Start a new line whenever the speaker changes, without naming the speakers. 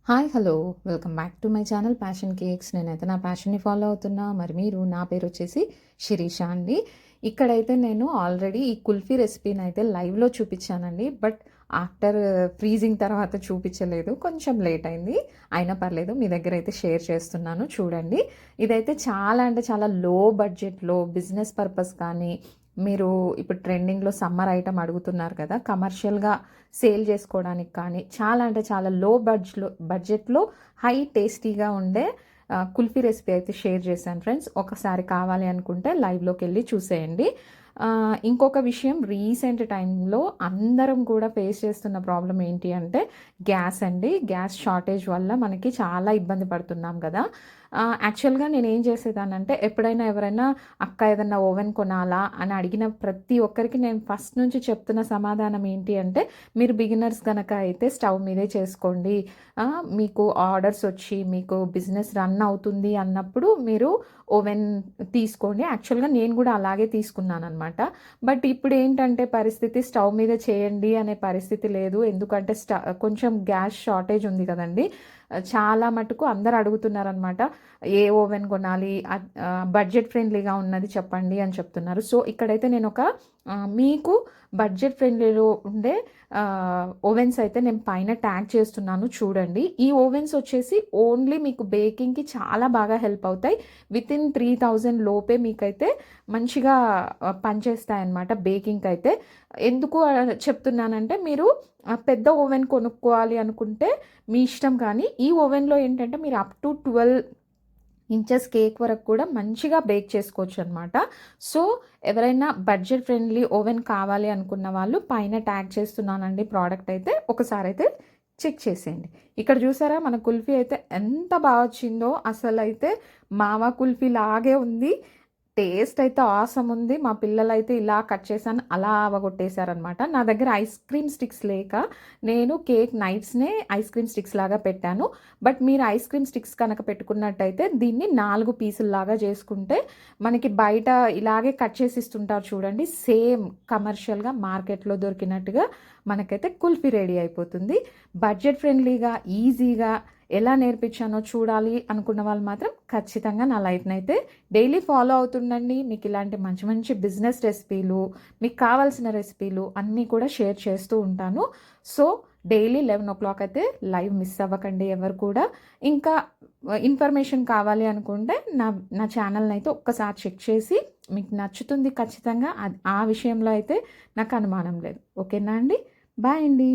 Hi hello welcome back to my channel passion cakes. నేనైతే నా ప్యాషన్ని follow అవుతున్నా. మరి మీరు, నా పేరు వచ్చేసి శిరీష అండి. ఇక్కడైతే నేను ఆల్రెడీ ఈ కుల్ఫీ రెసిపీని అయితే లైవ్లో చూపించానండి. బట్ ఆఫ్టర్ ఫ్రీజింగ్ తర్వాత చూపించలేదు, కొంచెం లేట్ అయింది. అయినా పర్లేదు, మీ దగ్గర అయితే షేర్ చేస్తున్నాను, చూడండి. ఇదైతే చాలా అంటే చాలా లో బడ్జెట్లో బిజినెస్ పర్పస్ కానీ, మీరు ఇప్పుడు ట్రెండింగ్లో సమ్మర్ ఐటమ్ అడుగుతున్నారు కదా, కమర్షియల్గా సేల్ చేసుకోవడానికి కానీ చాలా అంటే చాలా లో బడ్జెట్లో హై టేస్టీగా ఉండే కుల్ఫీ రెసిపీ అయితే షేర్ చేశాను ఫ్రెండ్స్. ఒకసారి కావాలి అనుకుంటే లైవ్లోకి వెళ్ళి చూసేయండి. ఇంకొక విషయం, రీసెంట్ టైంలో అందరం కూడా ఫేస్ చేస్తున్న ప్రాబ్లం ఏంటి అంటే గ్యాస్ అండి. గ్యాస్ షార్టేజ్ వల్ల మనకి చాలా ఇబ్బంది పడుతున్నాం కదా. యాక్చువల్గా నేను ఏం చేసేదానంటే, ఎప్పుడైనా ఎవరైనా అక్క ఏదన్నా ఓవెన్ కొనాలా అని అడిగిన ప్రతి ఒక్కరికి నేను ఫస్ట్ నుంచి చెప్తున్న సమాధానం ఏంటి అంటే, మీరు బిగినర్స్ కనుక అయితే స్టవ్ మీదే చేసుకోండి. మీకు ఆర్డర్స్ వచ్చి మీకు బిజినెస్ రన్ అవుతుంది అన్నప్పుడు మీరు ఓవెన్ తీసుకోండి. యాక్చువల్గా నేను కూడా అలాగే తీసుకున్నాను అనమాట. బట్ ఇప్పుడు ఏంటంటే పరిస్థితి, స్టవ్ మీద చేయండి అనే పరిస్థితి లేదు. ఎందుకంటే కొంచెం గ్యాస్ షార్టేజ్ ఉంది కదండి. చాలా మటుకు అందరు అడుగుతున్నారనమాట, ఏ ఓవెన్ కొనాలి, బడ్జెట్ ఫ్రెండ్లీగా ఉన్నది చెప్పండి అని చెప్తున్నారు. సో ఇక్కడైతే నేను ఒక మీకు బడ్జెట్ ఫ్రెండ్లీలో ఉండే ఓవెన్స్ అయితే నేను పైన ట్యాగ్ చేస్తున్నాను, చూడండి. ఈ ఓవెన్స్ వచ్చేసి ఓన్లీ మీకు బేకింగ్కి చాలా బాగా హెల్ప్ అవుతాయి. విత్ ఇన్ 3000 లోపే మీకైతే మంచిగా పనిచేస్తాయి అన్నమాట బేకింగ్కి అయితే. ఎందుకు చెప్తున్నానంటే, మీరు పెద్ద ఓవెన్ కొనుక్కోవాలి అనుకుంటే మీ ఇష్టం, కానీ ఈ ఓవెన్లో ఏంటంటే మీరు అప్ టు 12 ఇంచెస్ కేక్ వరకు కూడా మంచిగా బేక్ చేసుకోవచ్చు అనమాట. సో ఎవరైనా బడ్జెట్ ఫ్రెండ్లీ ఓవెన్ కావాలి అనుకున్న వాళ్ళు పైన ట్యాగ్ చేస్తున్నానండి ప్రోడక్ట్ అయితే, ఒకసారి అయితే చెక్ చేసేయండి. ఇక్కడ చూసారా మన కుల్ఫీ అయితే ఎంత బాగా వచ్చిందో, అసలు అయితే మావా కుల్ఫీ లాగే ఉంది. టేస్ట్ అయితే ఆసమ్ ఉంది. మా పిల్లలైతే ఇలా కట్ చేశాను అలా అవగొట్టేశారనమాట. నా దగ్గర ఐస్ క్రీమ్ స్టిక్స్ లేక నేను కేక్ నైఫ్స్నే ఐస్ క్రీమ్ స్టిక్స్ లాగా పెట్టాను. బట్ మీరు ఐస్ క్రీమ్ స్టిక్స్ కనుక పెట్టుకున్నట్టయితే దీన్ని 4 పీసుల్లాగా చేసుకుంటే మనకి బయట ఇలాగే కట్ చేసి ఇస్తుంటారు చూడండి, సేమ్ కమర్షియల్గా మార్కెట్లో దొరికినట్టుగా మనకైతే కుల్ఫీ రెడీ అయిపోతుంది. బడ్జెట్ ఫ్రెండ్లీగా ఈజీగా ఎలా నేర్పించానో చూడాలి అనుకున్న వాళ్ళు మాత్రం ఖచ్చితంగా నా లైఫ్ని అయితే డైలీ ఫాలో అవుతుండండి. మీకు ఇలాంటి మంచి మంచి బిజినెస్ రెసిపీలు, మీకు కావాల్సిన రెసిపీలు అన్నీ కూడా షేర్ చేస్తూ ఉంటాను. సో డైలీ 11 o'clock అయితే లైవ్ మిస్ అవ్వకండి ఎవరు కూడా. ఇంకా ఇన్ఫర్మేషన్ కావాలి అనుకుంటే నా ఛానల్ని అయితే ఒక్కసారి చెక్ చేసి మీకు నచ్చుతుంది ఖచ్చితంగా. ఆ విషయంలో అయితే నాకు అనుమానం లేదు. ఓకేనా అండి? బాయ్ అండి.